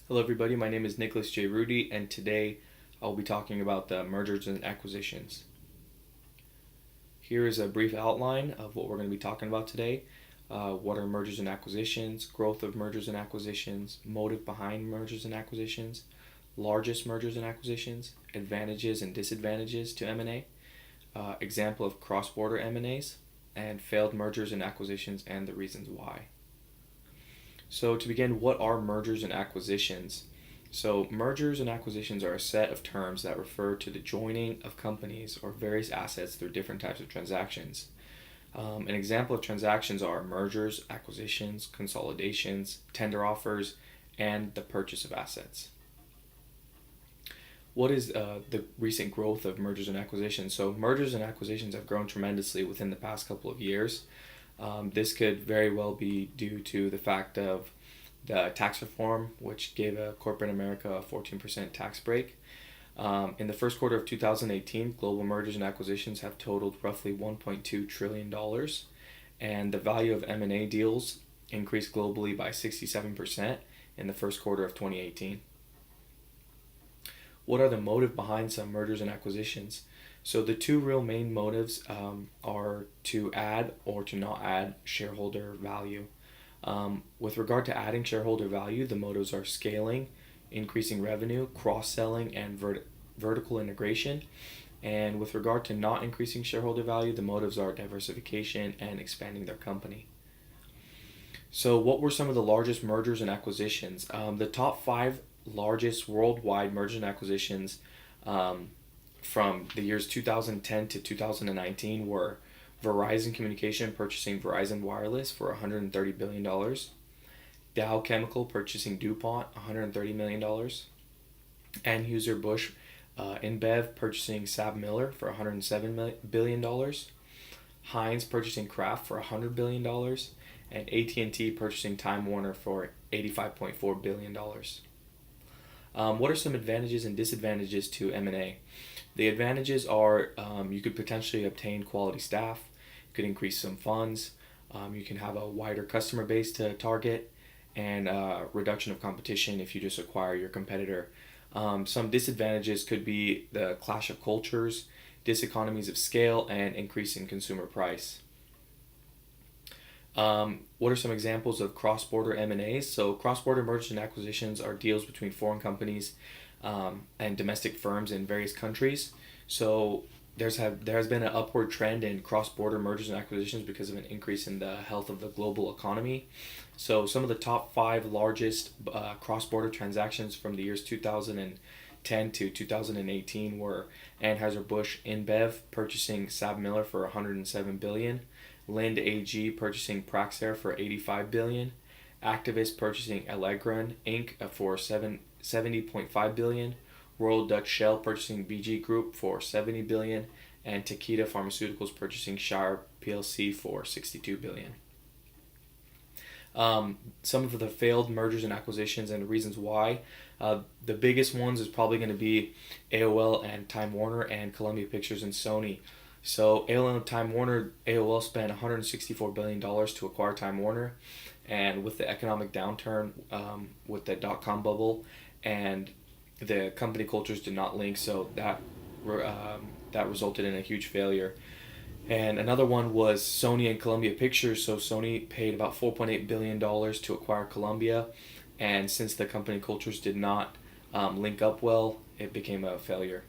Hello everybody, my name is Nicholas J. Rudy, and today I'll be talking about the mergers and acquisitions. Here is a brief outline of what we're going to be talking about today. What are mergers and acquisitions, growth of mergers and acquisitions, motive behind mergers and acquisitions, largest mergers and acquisitions, advantages and disadvantages to M&A, example of cross-border M&As, and failed mergers and acquisitions and the reasons why. So to begin, what are mergers and acquisitions? So mergers and acquisitions are a set of terms that refer to the joining of companies or various assets through different types of transactions. An example of transactions are mergers, acquisitions, consolidations, tender offers, and the purchase of assets. What is the recent growth of mergers and acquisitions? So mergers and acquisitions have grown tremendously within the past couple of years. This could very well be due to the fact of the tax reform, which gave corporate America a 14% tax break. In the first quarter of 2018, global mergers and acquisitions have totaled roughly $1.2 trillion, and the value of M&A deals increased globally by 67% in the first quarter of 2018. What are the motive behind some mergers and acquisitions? So the two real main motives are to add or to not add shareholder value. With regard to adding shareholder value, the motives are scaling, increasing revenue, cross-selling, and vertical integration. And with regard to not increasing shareholder value, the motives are diversification and expanding their company. So what were some of the largest mergers and acquisitions? The top 5 largest worldwide mergers and acquisitions from the years 2010 to 2019 were Verizon Communication purchasing Verizon Wireless for $130 billion, Dow Chemical purchasing DuPont $130 million, Anheuser-Busch InBev purchasing SABMiller for $107 billion, Heinz purchasing Kraft for $100 billion, and AT&T purchasing Time Warner for $85.4 billion. What are some advantages and disadvantages to M&A? The advantages are you could potentially obtain quality staff, you could increase some funds, you can have a wider customer base to target, and reduction of competition if you just acquire your competitor. Some disadvantages could be the clash of cultures, diseconomies of scale, and increase in consumer price. What are some examples of cross-border M&As? So cross-border mergers and acquisitions are deals between foreign companies and domestic firms in various countries. So there has been an upward trend in cross-border mergers and acquisitions because of an increase in the health of the global economy. So some of the top 5 largest cross-border transactions from the years 2010 to 2018 were Anheuser-Busch InBev purchasing SABMiller for $107 billion, Lind AG purchasing Praxair for $85 billion, Activist purchasing Allegron Inc. for $70.5 billion, Royal Dutch Shell purchasing BG Group for $70 billion, and Takeda Pharmaceuticals purchasing Shire plc for $62 billion. Some of the failed mergers and acquisitions and the reasons why. The biggest ones is probably going to be AOL and Time Warner and Columbia Pictures and Sony. So AOL and Time Warner, AOL spent $164 billion to acquire Time Warner, and with the economic downturn, with the dot-com bubble, and the company cultures did not link, so that resulted in a huge failure. And another one was Sony and Columbia Pictures. So Sony paid about $4.8 billion to acquire Columbia, and since the company cultures did not link up well, it became a failure.